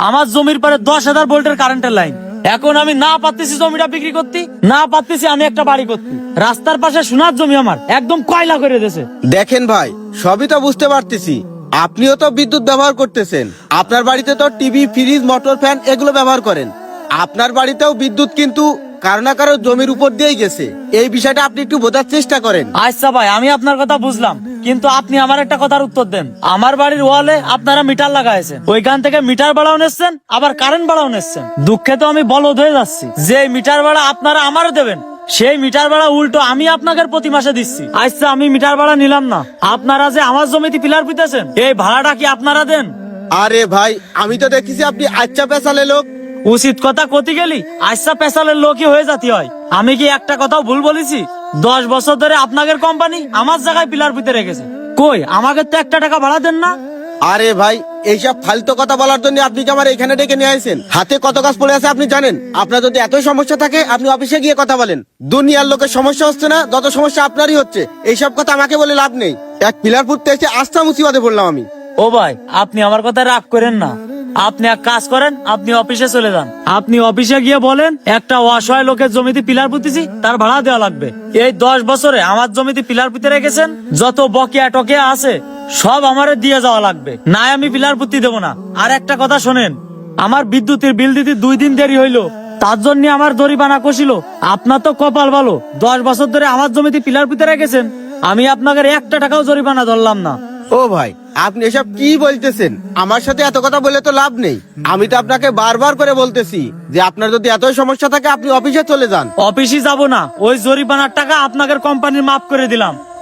আমার জমির পরে 10,000 ভোল্টের কারেন্টের লাইন। এখন আমি না পারতেছি জমিটা বিক্রি করতে, না পারতেছি আমি একটা বাড়ি করতে। রাস্তার পাশে সোনার জমি আমার একদম কয়লা করে দিয়েছে। দেখেন ভাই, সবই তো বুঝতে পারতেছি, আপনিও তো বিদ্যুৎ ব্যবহার করতেছেন। আপনার বাড়িতে তো টিভি, ফ্রিজ, মোটর, ফ্যান এগুলো ব্যবহার করেন। আপনার বাড়িতেও বিদ্যুৎ কিন্তু কারো না কারো জমির উপর দিয়েই গেছে। এই বিষয়টা আপনি একটু বোঝার চেষ্টা করেন। আচ্ছা ভাই, আমি আপনার কথা বুঝলাম, কিন্তু আপনি আমার একটা কথার উত্তর দেন। আমার বাড়ির ওয়ালে আপনারা মিটার লাগাইছেন, ওইখান থেকে মিটার ভাড়াও নিচ্ছেন, আবার কারেন্ট ভাড়াও নিচ্ছেন। দুঃখে তো আমি বলদ হয়ে যাচ্ছি। যে মিটার ভাড়া আপনারা আমারও দেবেন, সেই মিটার ভাড়া উল্টো আমি আপনাকে প্রতি মাসে দিচ্ছি। আচ্ছা, আমি মিটার ভাড়া নিলাম না, আপনারা যে আমার জমিতে পিলার পিতেছেন, এই ভাড়াটা কি আপনারা দেন? আরে ভাই, আমি তো দেখেছি আপনি আচ্ছা পেশালে লোক। উচিত কথা কতি গেলি আচ্ছা পেশালের লোকই হয়ে জাতি হয়। আমি কি একটা কথাও ভুল বলেছি? 10 বছর ধরে আপনাদের কোম্পানি আমার জায়গায় পিলার পিতে রেখেছে, কই আমাকে তো 1 টাকা ভাড়া দেন না। আরে ভাই, এইসব ফালতু কথা বলার জন্য আপনি কি আমার এখানে ডেকে নিয়ে আসেন? হাতে কত কাজ পড়ে আছে আপনি জানেন? আপনার যদি এত সমস্যা থাকে আপনি অফিসে গিয়ে কথা বলেন। দুনিয়ার লোকের সমস্যা হচ্ছে না, যত সমস্যা আপনারই হচ্ছে। এইসব কথা আমাকে বলে লাভ নেই। এক পিলার ফুটতে এসে আস্থা মুসিবতে পড়লাম আমি। ও ভাই, আপনি আমার কথা রাগ করেন না। আপনি এক কাজ করেন, আপনি অফিসে চলে যান। আপনি অফিসে গিয়ে বলেন একটা অসহায় লোকের জমিতে পিলার পুঁতেছি, তার ভাড়া দেওয়া লাগবে। এই 10 বছরে আমার জমিতে পিলার পুঁতে রেখেছেন, যত বকেয়া টকেয়া আছে সব আমারে দিয়ে যাওয়া লাগবে, না আমি পিলার পুঁতি দেবো না। আর একটা কথা শোনেন, আমার বিদ্যুতের বিল দিতে 2 দিন দেরি হইলো, তার জন্য আমার জরিমানা কষিল। আপনার তো কপাল ভালো, 10 বছর ধরে আমার জমিতে পিলার পুঁতে রেখেছেন, আমি আপনাকে 1 টাকাও জরিমানা ধরলাম না। ও ভাই, আপনি এসব কি বলতেছেন? আমার সাথে এত কথা বলে তো লাভ নেই। আমি তো আপনাকে বারবার করে বলতেছি যে আপনার যদি এত সমস্যা থাকে আপনি অফিসে চলে যান। অফিসে যাব না, ওই জরিমানার টাকা আপনাদের কোম্পানির মাফ করে দিলাম।